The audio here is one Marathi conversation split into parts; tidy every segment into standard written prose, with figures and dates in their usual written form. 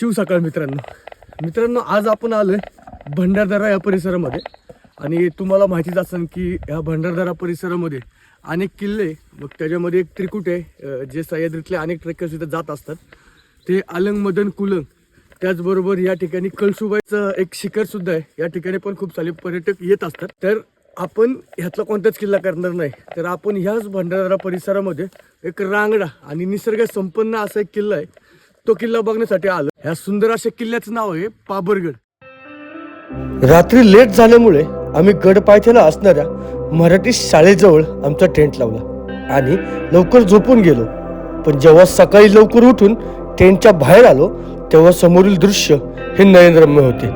शिव सकाळ मित्रांनो आज आपण आलोय भंडारदरा या परिसरामध्ये. आणि तुम्हाला माहितीच असेल की या भंडारदरा परिसरामध्ये अनेक किल्ले, मग त्याच्यामध्ये एक त्रिकुट आहे जे सह्याद्रीतले अनेक ट्रेकर्स इथं जात असतात. ते अलंग, मदन, कुलंग, त्याचबरोबर या ठिकाणी कळसुबाईचं एक शिखर सुद्धा आहे. या ठिकाणी पण खूप सारे पर्यटक येत असतात. तर आपण ह्यातला कोणताच किल्ला करणार नाही, तर आपण ह्याच भंडारदरा परिसरामध्ये एक रांगडा आणि निसर्ग संपन्न असा एक किल्ला आहे, तो किल्ला बघण्यासाठी आलो. ह्या सुंदर अशा किल्ल्याचं नाव आहे पाबरगड. रात्री लेट झाल्यामुळे आम्ही गड पायथ्याला असणाऱ्या मराठी शाळेजवळ आमचा टेंट लावला आणि लवकर झोपून गेलो. पण जेव्हा सकाळी लवकर उठून टेंटच्या बाहेर आलो तेव्हा समोरील दृश्य हे नयनरम्य होते.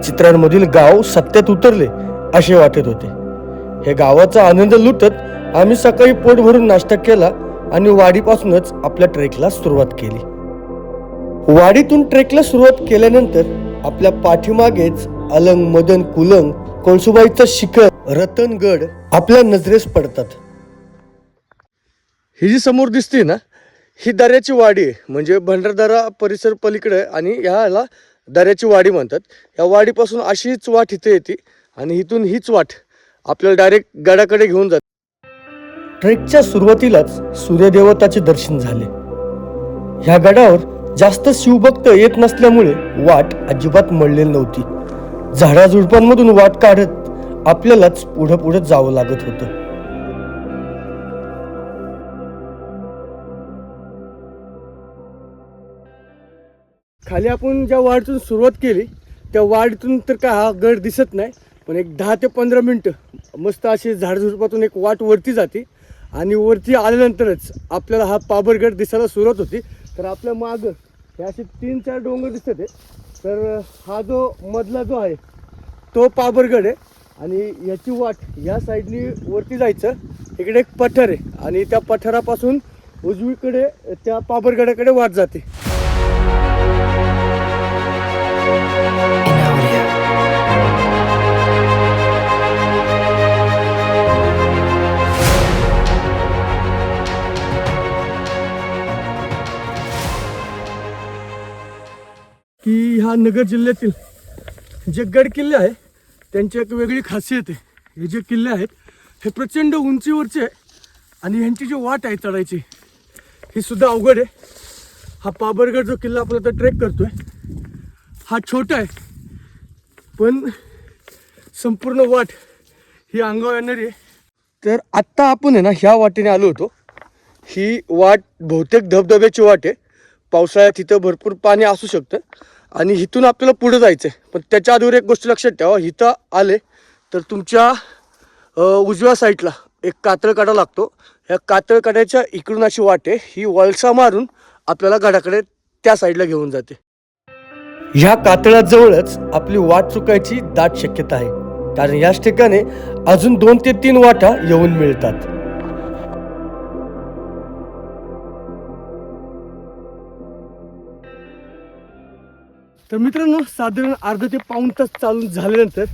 चित्रांमधील गाव सत्यात उतरले असे वाटत होते. हे गावाचा आनंद लुटत आम्ही सकाळी पोट भरून नाश्ता केला आणि वाडीपासूनच आपल्या ट्रेकला सुरुवात केली. वाडीतून ट्रेकला सुरुवात केल्यानंतर आपल्या पाठीमागेच अलंग, मदन, कुलंग, कळसुबाईचं शिखर, रतनगड आपल्या नजरेस पडतात. ही जी समोर दिसते ना, ही दर्याची वाडी आहे. म्हणजे भंडारदरा परिसर पलीकडे आणि ह्याला दर्याची वाडी म्हणतात. या वाडीपासून अशीच वाट इथे येते आणि इथून हीच वाट आपल्याला डायरेक्ट गडाकडे घेऊन जाते. ट्रेकच्या सुरुवातीलाच सूर्यदेवताचे दर्शन झाले. ह्या गडावर जास्त शिवभक्त येत नसल्यामुळे वाट अजिबात मळलेली नव्हती. झाडाझुडपांमधून वाट काढत आपल्यालाच पुढं पुढं जावं लागत होतं. खाली आपण ज्या वाडीतून सुरुवात केली त्या वाडीतून तर काय हा गड दिसत नाही, पण एक 10 ते 15 मिनटं मस्त अशी झाडझुडपातून एक वाट वरती जाते आणि वरती आल्यानंतरच आपल्याला हा पाबरगड दिसायला सुरुवात होती. तर आपल्या मागं हे असे 3-4 डोंगर दिसत आहे. तर हा जो मधला जो आहे तो पाबरगड आहे आणि याची वाट या साईडनी वरती जायचं. इकडे एक पठार आहे आणि त्या पठारापासून उजवीकडे त्या पाबरगडाकडे वाट जाते. की ह्या नगर जिल्ह्यातील जे गड किल्ले आहे त्यांची एक वेगळी खासियत आहे. हे जे किल्ले आहेत हे प्रचंड उंचीवरचे आहे आणि ह्यांची जी वाट आहे चढायची ही सुद्धा अवघड आहे. हा पाबरगड जो किल्ला आपण आता ट्रेक करतोय हा छोटा आहे, पण संपूर्ण वाट ही अंगावर येणारी आहे. तर आत्ता आपण आहे ना ह्या वाटेने आलो होतो. ही वाट बहुतेक धबधब्याची वाट आहे. पावसाळ्यात इथं भरपूर पाणी असू शकतं आणि इथून आपल्याला पुढे जायचं आहे. पण त्याच्या आधीवर एक गोष्ट लक्षात ठेवा, इथं आले तर तुमच्या उजव्या साईडला एक कातळकडा लागतो. ह्या कातळकड्याच्या इकडून अशी वाट आहे, ही वळसा मारून आपल्याला गडाकडे त्या साईडला घेऊन जाते. ह्या कातळाजवळच आपली वाट चुकायची दाट शक्यता आहे, कारण याच ठिकाणी अजून 2 ते 3 वाटा येऊन मिळतात. तर मित्रांनो, साधारण अर्धा ते पाऊण तास चालून झाल्यानंतर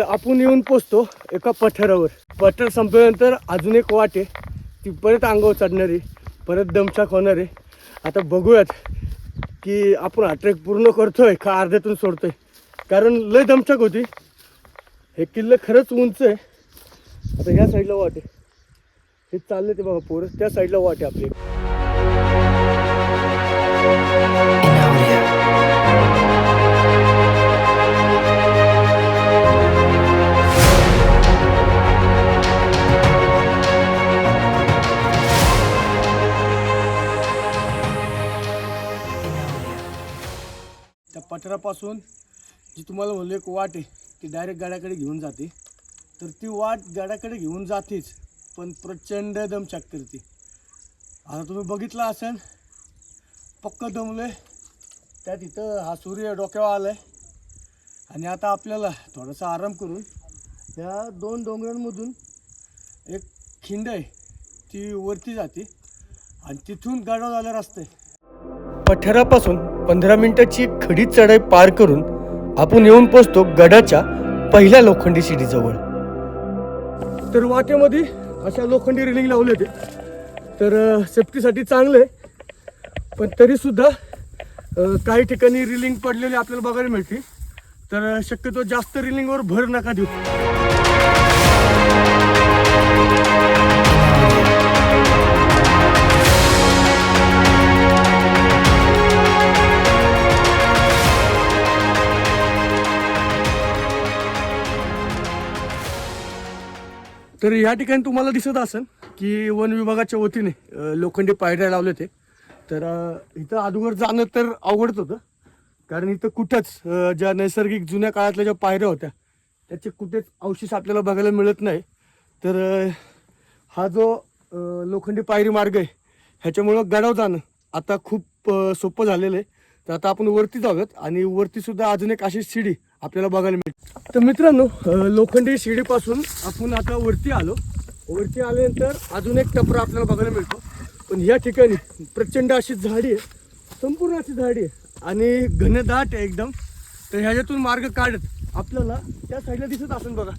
आपण येऊन पोचतो एका पठारावर. पठार संपल्यानंतर अजून एक वाट आहे, ती परत अंगावर चढणार आहे, परत दमछाक होणार आहे. आता बघूयात की आपण हा ट्रेक पूर्ण करतोय का अर्ध्यातून सोडतोय, कारण लय दमछाक होती. हे किल्लं खरंच उंच आहे. आता ह्या साईडला वाट आहे, हे चालले ते बघा पोरं, त्या साईडला वाट आहे आपली. त्या पठारापासून जी तुम्हाला म्हणलं एक वाट आहे ती डायरेक्ट गडाकडे घेऊन जाते. तर ती वाट गडाकडे घेऊन जातेच, पण प्रचंड दमछाक करते. आता तुम्ही बघितलं असेल, पक्क दमलोय. त्या तिथं हा सूर्य डोक्यावर आलाय आणि आता आपल्याला थोडासा आराम करून या 2 डोंगरांमधून एक खिंड आहे ती वरती जाते आणि तिथून गडावर आला रस्ता आहे. पठारापासून 15 मिनिटाची खडी चढाई पार करून आपण येऊन पोचतो गडाच्या पहिल्या लोखंडी शिडीजवळ. तर वाटेमध्ये अशा लोखंडी रेलिंग लावले होते, तर सेफ्टीसाठी चांगलं आहे. पण तरीसुद्धा काही ठिकाणी रिलिंग पडलेली आपल्याला बघायला मिळते. तर शक्यतो जास्त रिलिंगवर भर नका देऊ. तर या ठिकाणी तुम्हाला दिसत असेल की वन विभागाच्या वतीने लोखंडी पायऱ्या लावले ते. तर इथं अगोदर जाणं तर अवघडच होतं, कारण इथं कुठंच ज्या नैसर्गिक जुन्या काळातल्या ज्या पायऱ्या होत्या त्याचे कुठेच अवशेष आपल्याला बघायला मिळत नाही. तर हा जो लोखंडी पायरी मार्ग आहे ह्याच्यामुळं गडाव जाणं आता खूप सोपं झालेलं आहे. तर आता आपण वरती जाऊयात आणि वरती सुद्धा अजून एक अशी शिडी आपल्याला बघायला मिळते. तर मित्रांनो, लोखंडी शिडीपासून आपण आता वरती आलो. वरती आल्यानंतर अजून एक टपरा आपल्याला बघायला मिळतो. पण या ठिकाणी प्रचंड अशी झाडी आहे, संपूर्ण अशी झाडी आहे आणि घनदाट आहे एकदम. तर ह्याच्यातून मार्ग काढत आपल्याला त्या साईडला दिसत असेल बघा,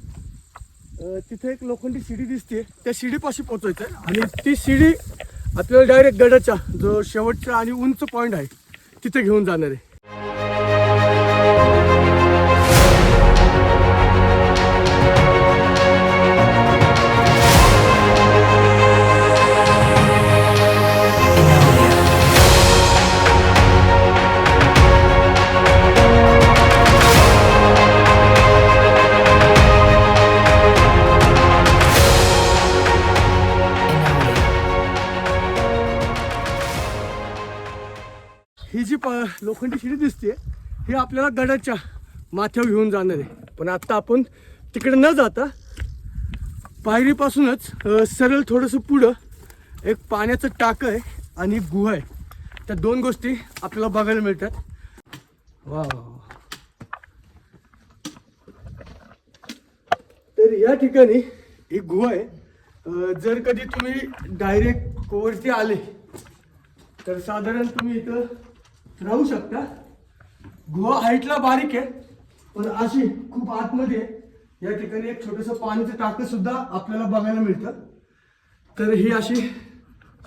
तिथे एक लोखंडी शिडी दिसते. त्या शिडीपाशी पोहोचायचं आहे आणि ती शिडी आपल्याला डायरेक्ट गडाच्या जो शेवटचा आणि उंच पॉईंट आहे तिथे घेऊन जाणार आहे. ही जी लोखंडी शिडी दिसते ही आपल्याला गडाच्या माथ्यावर घेऊन जाणार आहे. पण आता आपण तिकडे न जाता पायरीपासूनच सरळ थोडंसं पुढं एक पाण्याचं टाकं आहे आणि गुहा आहे. त्या दोन गोष्टी आपल्याला बघायला मिळतात. वा, तर या ठिकाणी एक गुहा आहे. जर कधी तुम्ही डायरेक्ट वरती आले तर साधारण तुम्ही इथं राहू शकता. गुहा हाईटला बारीक आहे पण अशी खूप आतमध्ये या ठिकाणी एक छोटंसं पाण्याचं टाकं सुद्धा आपल्याला बघायला मिळतं. तर ही अशी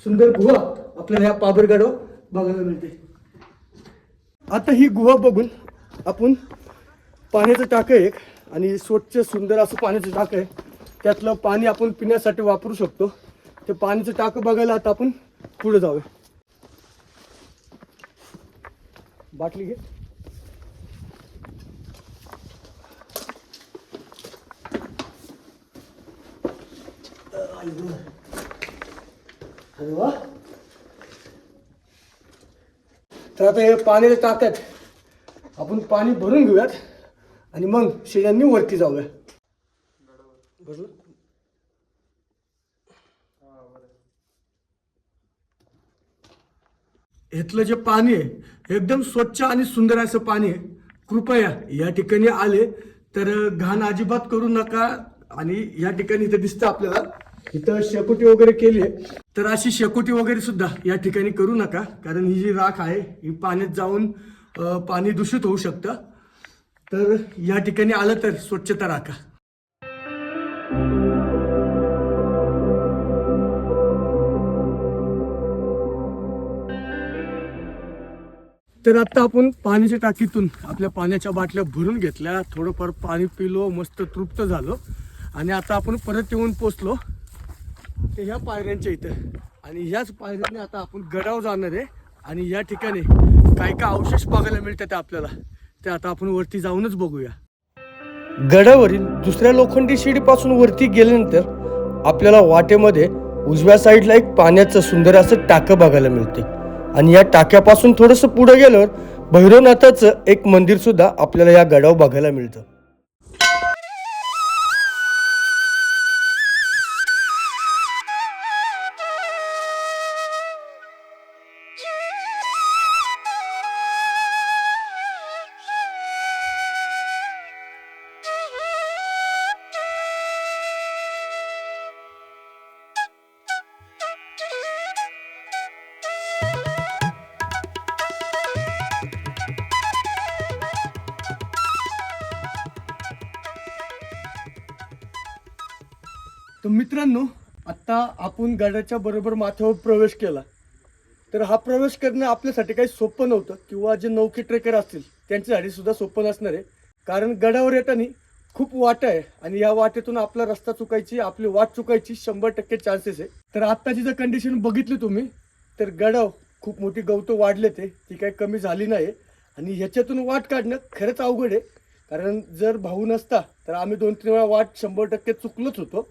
सुंदर गुहा आपल्याला ह्या पाबरगडावर बघायला मिळते. आता ही गुहा बघून आपण पाण्याचं टाकं एक आणि स्वच्छ सुंदर असं पाण्याचं टाकं आहे, त्यातलं पाणी आपण पिण्यासाठी वापरू शकतो. ते पाण्याचं टाकं बघायला आता आपण पुढे जाऊया. बाटली घे. अरे वा. तर आता हे पाण्याच्या टाक्यात आपण पाणी भरून घेऊयात आणि मग शिड्यांनी वरती जाऊया. बरोबर. इथलं जे पाणी आहे एकदम स्वच्छ आणि सुंदर असं पाणी आहे. कृपया या ठिकाणी आले तर घाण अजिबात करू नका. आणि या ठिकाणी इथं दिसतं आपल्याला इथं शेकोटी वगैरे केली आहे, तर अशी शेकोटी वगैरे सुद्धा या ठिकाणी करू नका, कारण ही जी राख आहे ही पाण्यात जाऊन पाणी दूषित होऊ शकतं. तर या ठिकाणी आलं तर स्वच्छता राखा. तर आता आपण पाण्याच्या टाकीतून आपल्या पाण्याच्या बाटल्या भरून घेतल्या, थोडंफार पाणी पिलो, मस्त तृप्त झालो आणि आता आपण परत येऊन पोचलो ते ह्या पायऱ्यांच्या इथं. आणि ह्याच पायऱ्याने आता आपण गडावर जाणार आहे आणि या ठिकाणी काय काय अवशेष बघायला मिळतात आपल्याला ते आता आपण वरती जाऊनच बघूया. गडावरील दुसऱ्या लोखंडी शिडीपासून वरती गेल्यानंतर आपल्याला वाटेमध्ये उजव्या साईडला एक पाण्याचं सुंदर असं टाकं बघायला मिळते आणि या टाक्यापासून थोडंसं पुढे गेल्यावर भैरवनाथाचं एक मंदिर सुद्धा आपल्याला या गडावर बघायला मिळतं. तर मित्रांनो, आता आपण गडाच्या बरोबर माथ्यावर प्रवेश केला. तर हा प्रवेश करणं आपल्यासाठी काही सोपं नव्हतं किंवा जे नौके ट्रेकर असतील त्यांच्यासाठी सुद्धा सोपं नसणार आहे. कारण गडावर येताना खूप वाटा आहे आणि या वाटेतून आपला रस्ता चुकायची, आपली वाट चुकायची 100% चान्सेस आहे. तर आत्ताची जर कंडिशन बघितली तुम्ही तर गडाव खूप मोठी गवतं वाढले ती काही कमी झाली नाही आणि ह्याच्यातून वाट काढणं खरंच अवघड आहे. कारण जर भाऊ नसता तर आम्ही 2-3 वेळा वाट 100% चुकलोच होतो.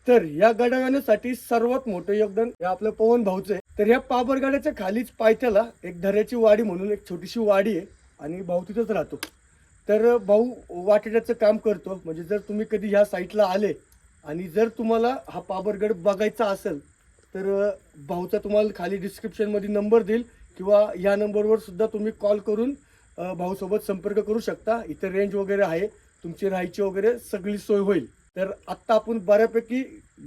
तर या गडावण्यासाठी सर्वात मोठं योगदान हे आपलं पवन भाऊचं आहे. तर या पाबरगडाच्या खालीच पायथ्याला एक धऱ्याची वाडी म्हणून एक छोटीशी वाडी आहे आणि भाऊ तिथंच राहतो. तर भाऊ वाटेड्याचं काम करतो. म्हणजे जर तुम्ही कधी ह्या साईटला आले आणि जर तुम्हाला हा पाबरगड बघायचा असेल तर भाऊचा तुम्हाला खाली डिस्क्रिप्शनमध्ये नंबर देईल किंवा या नंबरवर सुद्धा तुम्ही कॉल करून भाऊसोबत संपर्क करू शकता. इथे रेंज वगैरे आहे, तुमची राहायची वगैरे सगळी सोय होईल. तर आत्ता आपण बऱ्यापैकी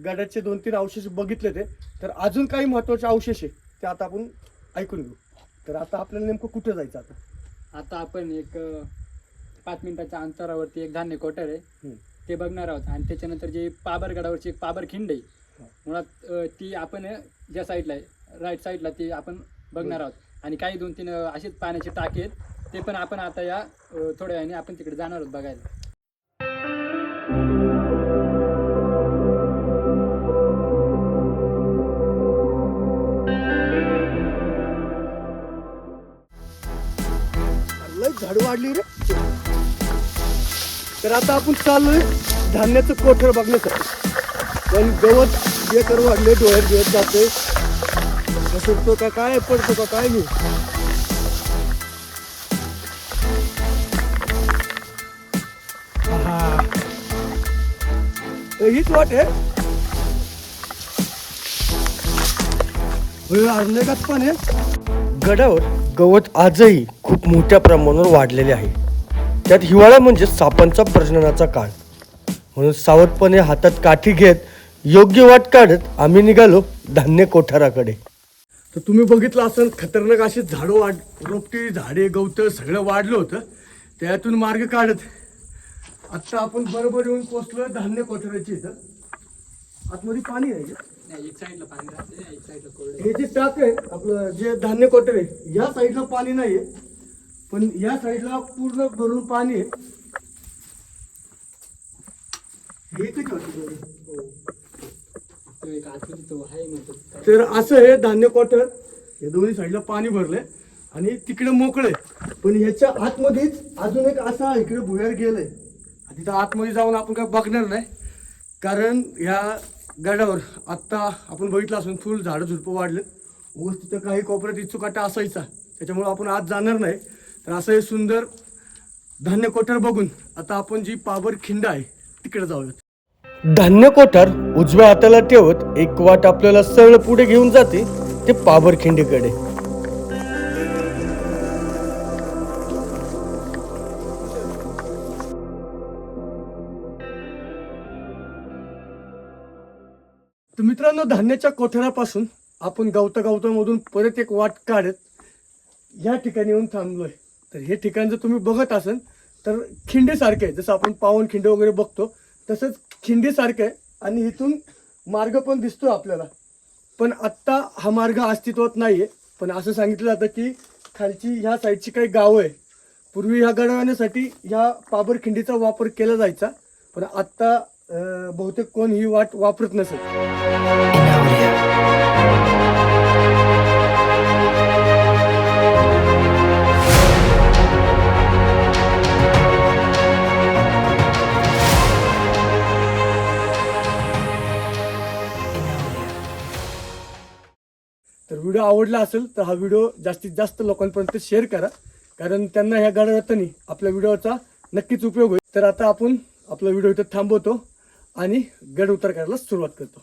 गडाचे 2-3 अवशेष बघितले तर अजून काही महत्त्वाचे अवशेष आहे ते आता आपण ऐकून घेऊ. तर आता आपल्याला नेमकं कुठं जायचं आता आपण एक 5 मिनिटाच्या अंतरावरती एक धान्य कोठार आहे ते बघणार आहोत आणि त्याच्यानंतर जे पाबरगडावरची एक पाबरखिंड आहे मुळात ती आपण ज्या साईडला आहे राईट साईडला ती आपण बघणार आहोत आणि काही 2-3 असेच पाण्याचे टाके आहेत ते पण आपण आता या थोड्या वेळाने आपण तिकडे जाणार आहोत बघायला. झाड वाढली रे. तर आता आपण चाललोय धान्याचं कोठर बघण्यासाठी. पण गवत बेकर वाढले, डोळ्यात घेत जाते, घसरतो का काय, पडतो का काय नाही. हीच वाट आहे. अर्धगात पण आहे. गडावर गवत आजही खूप मोठ्या प्रमाणावर वाढलेले आहे. त्यात हिवाळा म्हणजे सापांचा प्रजननाचा काळ. म्हणून सावधपणे हातात काठी घेत योग्य वाट काढत आम्ही निघालो धान्य कोठाराकडे. तर तुम्ही बघितलं असेल खतरनाक अशी झाडं रोपटी झाडे गवतं सगळं वाढलं होतं. त्यातून मार्ग काढत आत्ता आपण बरोबर येऊन पोचलो धान्य कोठाराची. इथं आतमध्ये पाणी आहे. एक साईडला पाणी राहते, एक साईडला कोरडे. हे जे टाक आहे आपलं जे धान्य कोठार आहे या साईडला पाणी नाहीये पण या साईडला पूर्ण भरून पाणी आहे. तर असं हे धान्य कोठार हे दोन्ही साईडला पाणी भरलंय आणि तिकडे मोकळे. पण ह्याच्या आतमध्येच अजून एक असा इकडे भुयार गेलंय. तिथं आतमध्ये जाऊन आपण काय बघणार नाही कारण ह्या गडावर आत्ता आपण बघितलं असून फुल झाडं झुडपं वाढलेत. ऊस तिथं काही कोपऱ्यात इचुकाटा असायचा त्याच्यामुळे आपण आज जाणार नाही. तर असं हे सुंदर धान्य कोठार बघून आता आपण जी पाबरखिंड आहे तिकडे जाऊयात. धान्य कोठार उजव्या हाताला ठेवत एक वाट आपल्याला सरळ पुढे घेऊन जाते ते पाबरखिंडीकडे. तर मित्रांनो धान्याच्या कोठारापासून आपण गवतामधून परत एक वाट काढत या ठिकाणी येऊन थांबलोय. तर हे ठिकाण जर तुम्ही बघत असाल तर खिंडीसारखं आहे. जसं आपण पावन खिंड वगैरे बघतो तसंच खिंडीसारखं आहे आणि इथून मार्ग पण दिसतो आपल्याला. पण आत्ता हा मार्ग अस्तित्वात नाही आहे. पण असं सांगितलं जातं की खालची ह्या साईडची काही गावं आहे पूर्वी ह्या गडावण्यासाठी ह्या पाबरखिंडीचा वापर केला जायचा. पण आत्ता बहुतेक कोण ही वाट वापरत नसेल. तर व्हिडिओ आवडला असेल तर हा व्हिडिओ जास्तीत जास्त लोकांपर्यंत शेअर करा कारण त्यांना ह्या गडावरती आपल्या व्हिडिओचा नक्कीच उपयोग होईल. तर आता आपण आपला व्हिडिओ इथं थांबवतो आणि गड उतार करायला सुरुवात करतो.